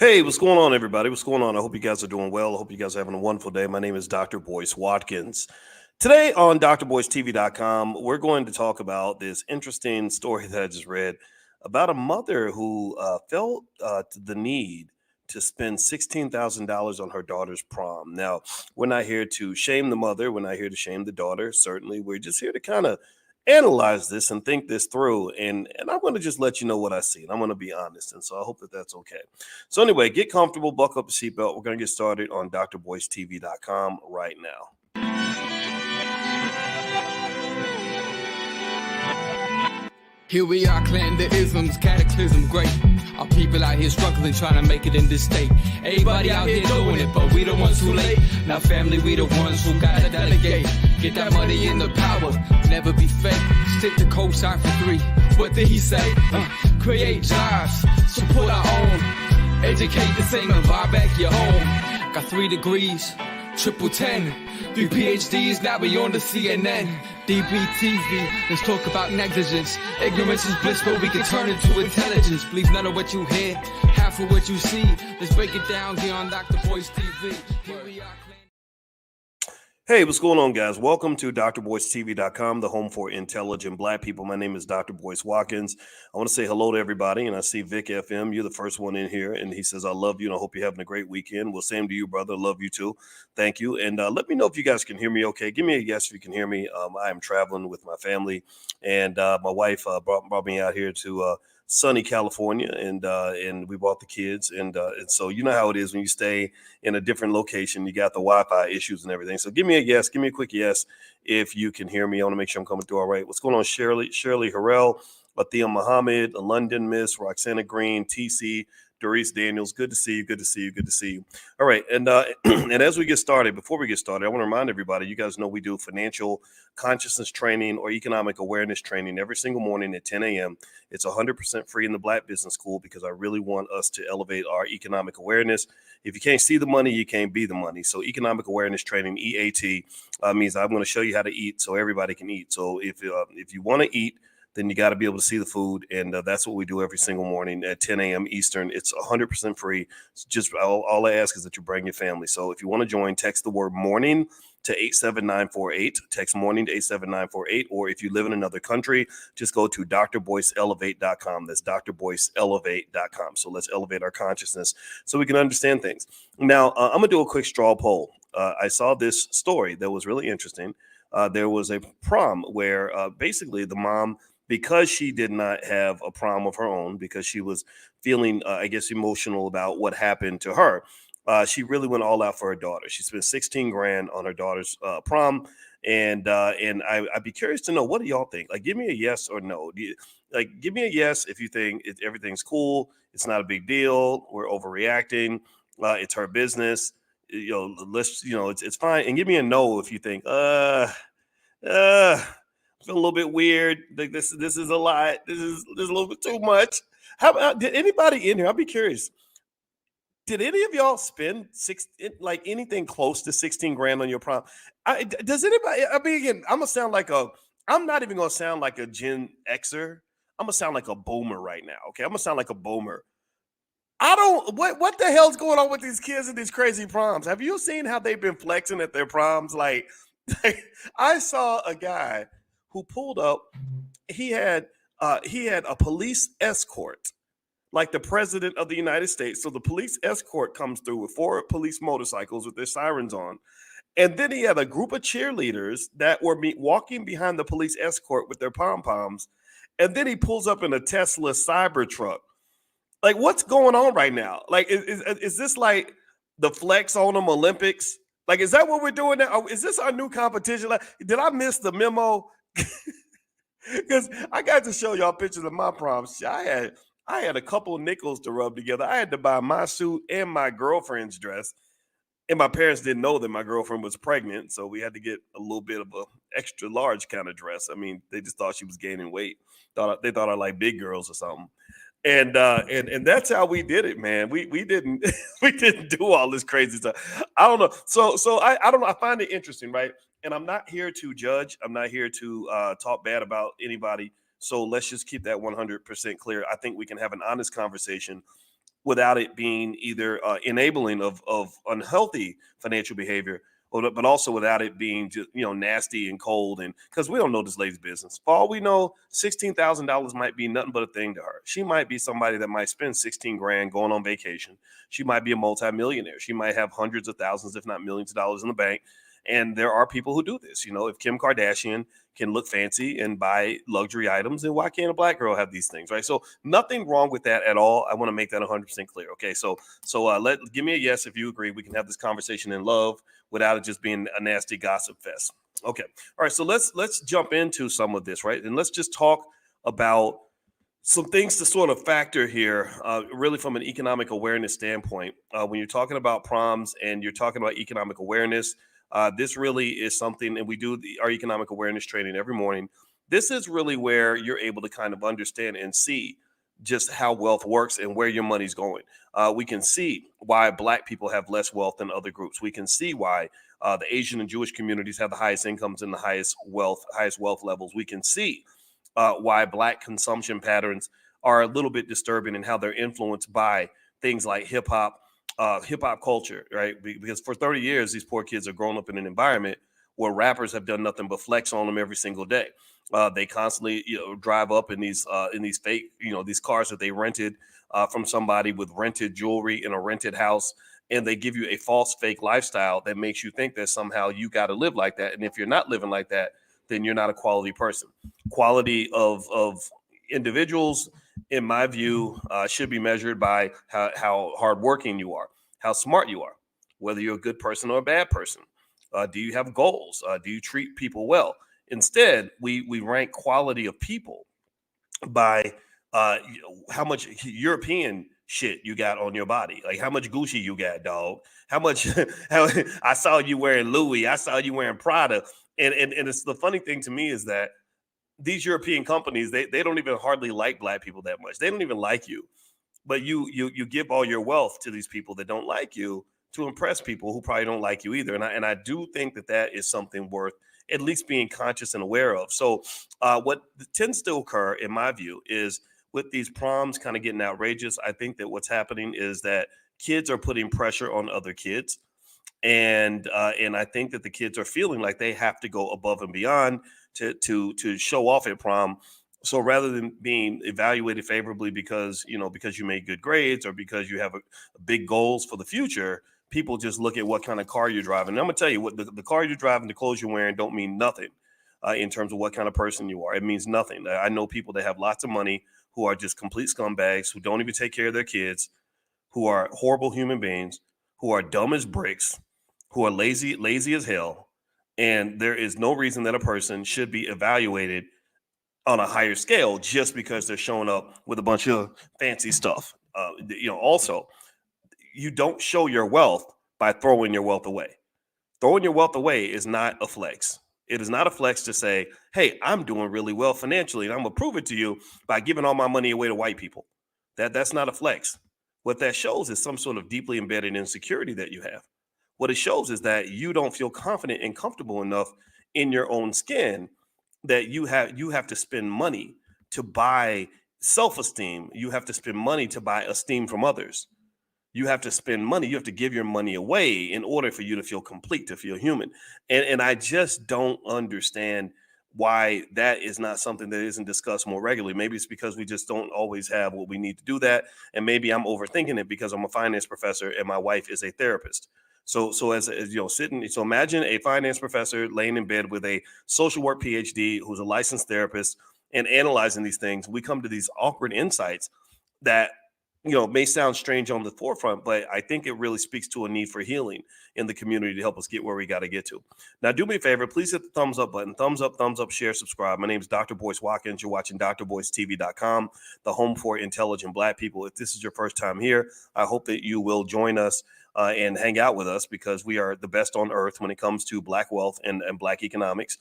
Hey, what's going on, everybody? What's going on? I hope you guys are doing well. I hope you guys are having a wonderful day. My name is Dr. Boyce Watkins. Today on drboycetv.com, we're going to talk about this interesting story that I just read about a mother who felt the need to spend $16,000 on her daughter's prom. Now, we're not here to shame the mother. We're not here to shame the daughter. Certainly, we're just here to kind of analyze this and think this through. And I'm going to just let you know what I see. And I'm going to be honest. And so I hope that that's okay. So anyway, get comfortable, buckle up the seatbelt. We're going to get started on drboycetv.com right now. Here we are, clan the isms, cataclysm, great. Our people out here struggling, trying to make it in this state. Everybody out here doing it, but we the ones who late. Now family, we the ones who gotta delegate. Get that money in the power, never be fake. Stick to cosign for 3. What did he say? Create jobs, support our own. Educate the same and buy back your home. Got 3 degrees, triple 10. 3 PhDs, now we on the CNN. DBTV, let's talk about negligence. Ignorance is bliss, but we can turn it to intelligence. Believe none of what you hear, half of what you see. Let's break it down here on Dr. Boyce TV. Here we are. Hey, what's going on, guys? Welcome to drboycetv.com, the home for intelligent Black people. My name is Dr. Boyce Watkins. I want to say hello to everybody, and I see Vic FM. You're the first one in here, and he says, I love you, and I hope you're having a great weekend. Well, same to you, brother. Love you, too. Thank you. And let me know if you guys can hear me okay. Give me a yes if you can hear me. I am traveling with my family, and my wife brought me out here to sunny California, and we brought the kids, and so you know how it is when you stay in a different location. You got the Wi-Fi issues and everything. So give me a yes, give me a quick yes if you can hear me. I want to make sure I'm coming through all right. What's going on, Shirley Harrell, Athea Muhammad, London Miss, Roxana Green, TC, Doris Daniels? Good to see you. Good to see you. Good to see you. All right, and and as we get started, before we get started, I want to remind everybody. You guys know we do financial consciousness training or economic awareness training every single morning at 10 a.m. It's 100% free in the Black Business School because I really want us to elevate our economic awareness. If you can't see the money, you can't be the money. So economic awareness training, EAT, means I'm going to show you how to eat so everybody can eat. So if you want to eat, then you got to be able to see the food. And that's what we do every single morning at 10 a.m. Eastern. It's 100% free. It's just all I ask is that you bring your family. So if you want to join, text the word morning to 87948. Text morning to 87948. Or if you live in another country, just go to drboyceelevate.com. That's drboyceelevate.com. So let's elevate our consciousness so we can understand things. Now, I'm going to do a quick straw poll. I saw this story that was really interesting. There was a prom where basically the mom, because she did not have a prom of her own, because she was feeling, I guess, emotional about what happened to her, she really went all out for her daughter. She spent 16 grand on her daughter's prom. And I'd be curious to know, what do y'all think? Like, give me a yes or no. Give me a yes if you think everything's cool. It's not a big deal. We're overreacting. It's her business. It's fine. And give me a no if you think, I feel a little bit weird. Like this is a lot. This is a little bit too much. How about, did anybody in here? I'll be curious. Did any of y'all spend anything close to 16 grand on your prom? Does anybody? I mean, again, I'm not even gonna sound like a Gen Xer. I'm gonna sound like a boomer right now. Okay, I'm gonna sound like a boomer. What the hell's going on with these kids and these crazy proms? Have you seen how they've been flexing at their proms? Like I saw a guy who pulled up. He had a police escort, like the president of the United States. So the police escort comes through with 4 police motorcycles with their sirens on. And then he had a group of cheerleaders that were walking behind the police escort with their pom-poms. And then he pulls up in a Tesla Cybertruck. Like, what's going on right now? Like, is this like the flex on them Olympics? Like, is that what we're doing now? Is this our new competition? Like, did I miss the memo? Because I got to show y'all pictures of my proms. I had a couple of nickels to rub together. I had to buy my suit and my girlfriend's dress. And my parents didn't know that my girlfriend was pregnant, so we had to get a little bit of a extra large kind of dress. I mean, they just thought she was gaining weight. They thought I like big girls or something. And that's how we did it, man. We didn't we didn't do all this crazy stuff. I don't know. So I don't know. I find it interesting, right? And I'm not here to judge. I'm not here to talk bad about anybody. So let's just keep that 100% clear. I think we can have an honest conversation without it being either enabling of unhealthy financial behavior, but also without it being just, nasty and cold. And because we don't know this lady's business. For all we know, $16,000 might be nothing but a thing to her. She might be somebody that might spend 16 grand going on vacation. She might be a multimillionaire. She might have hundreds of thousands, if not millions of dollars in the bank. And there are people who do this. If Kim Kardashian can look fancy and buy luxury items, then why can't a black girl have these things, right? So nothing wrong with that at all. I want to make that 100% clear. Okay, so give me a yes if you agree. We can have this conversation in love without it just being a nasty gossip fest. Okay, all right. So let's jump into some of this, right? And let's just talk about some things to sort of factor here, really from an economic awareness standpoint. When you're talking about proms and you're talking about economic awareness, this really is something, and we do our economic awareness training every morning. This is really where you're able to kind of understand and see just how wealth works and where your money's going. We can see why Black people have less wealth than other groups. We can see why the Asian and Jewish communities have the highest incomes and the highest wealth levels. We can see why Black consumption patterns are a little bit disturbing and how they're influenced by things like hip hop culture, right? Because for 30 years, these poor kids are growing up in an environment where rappers have done nothing but flex on them every single day. They constantly, drive up in these fake, these cars that they rented from somebody with rented jewelry in a rented house, and they give you a false fake lifestyle that makes you think that somehow you got to live like that. And if you're not living like that, then you're not a quality person. Quality of individuals, in my view, should be measured by how hardworking you are, how smart you are, whether you're a good person or a bad person. Do you have goals? Do you treat people well? Instead, we rank quality of people by how much European shit you got on your body, like how much Gucci you got, dog. How much? I saw you wearing Louis. I saw you wearing Prada. And it's the funny thing to me is that these European companies, they don't even hardly like Black people that much. They don't even like you, but you give all your wealth to these people that don't like you to impress people who probably don't like you either. And I do think that is something worth at least being conscious and aware of. So what tends to occur, in my view, is with these proms kind of getting outrageous, I think that what's happening is that kids are putting pressure on other kids. And I think that the kids are feeling like they have to go above and beyond to show off at prom. So rather than being evaluated favorably because you made good grades or because you have a big goals for the future, people just look at what kind of car you're driving. And I'm gonna tell you what the car you're driving, the clothes you're wearing don't mean nothing in terms of what kind of person you are. It means nothing. I know people that have lots of money who are just complete scumbags, who don't even take care of their kids, who are horrible human beings, who are dumb as bricks, who are lazy as hell. And there is no reason that a person should be evaluated on a higher scale just because they're showing up with a bunch of fancy stuff. Also, you don't show your wealth by throwing your wealth away. Throwing your wealth away is not a flex. It is not a flex to say, hey, I'm doing really well financially, and I'm gonna prove it to you by giving all my money away to white people. That's not a flex. What that shows is some sort of deeply embedded insecurity that you have. What it shows is that you don't feel confident and comfortable enough in your own skin that you have to spend money to buy self-esteem. You have to spend money to buy esteem from others. You have to spend money. You have to give your money away in order for you to feel complete, to feel human. And I just don't understand why that is not something that isn't discussed more regularly. Maybe it's because we just don't always have what we need to do that. And maybe I'm overthinking it because I'm a finance professor and my wife is a therapist. So as so imagine a finance professor laying in bed with a social work PhD who's a licensed therapist and analyzing these things. We come to these awkward insights that may sound strange on the forefront, but I think it really speaks to a need for healing in the community to help us get where we got to get to. Now, do me a favor, please hit the thumbs up button. Thumbs up, share, subscribe. My name is Dr. Boyce Watkins. You're watching drboycetv.com, the home for intelligent Black people. If this is your first time here, I hope that you will join us and hang out with us because we are the best on earth when it comes to Black wealth and Black economics.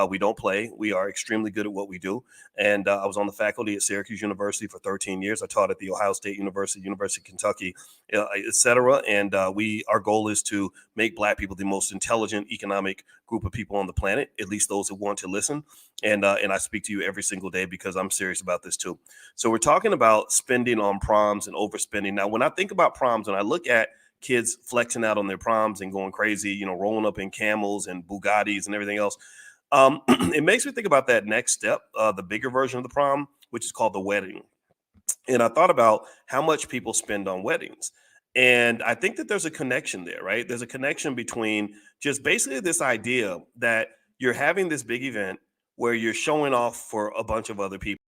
We don't play. We are extremely good at what we do. And I was on the faculty at Syracuse University for 13 years. I taught at the Ohio State University, University of Kentucky, et cetera. And our goal is to make Black people the most intelligent economic group of people on the planet, at least those who want to listen. And I speak to you every single day because I'm serious about this too. So we're talking about spending on proms and overspending. Now, when I think about proms and I look at kids flexing out on their proms and going crazy, rolling up in Camels and Bugattis and everything else, it makes me think about that next step, the bigger version of the prom, which is called the wedding. And I thought about how much people spend on weddings. And I think that there's a connection there, right? There's a connection between just basically this idea that you're having this big event where you're showing off for a bunch of other people.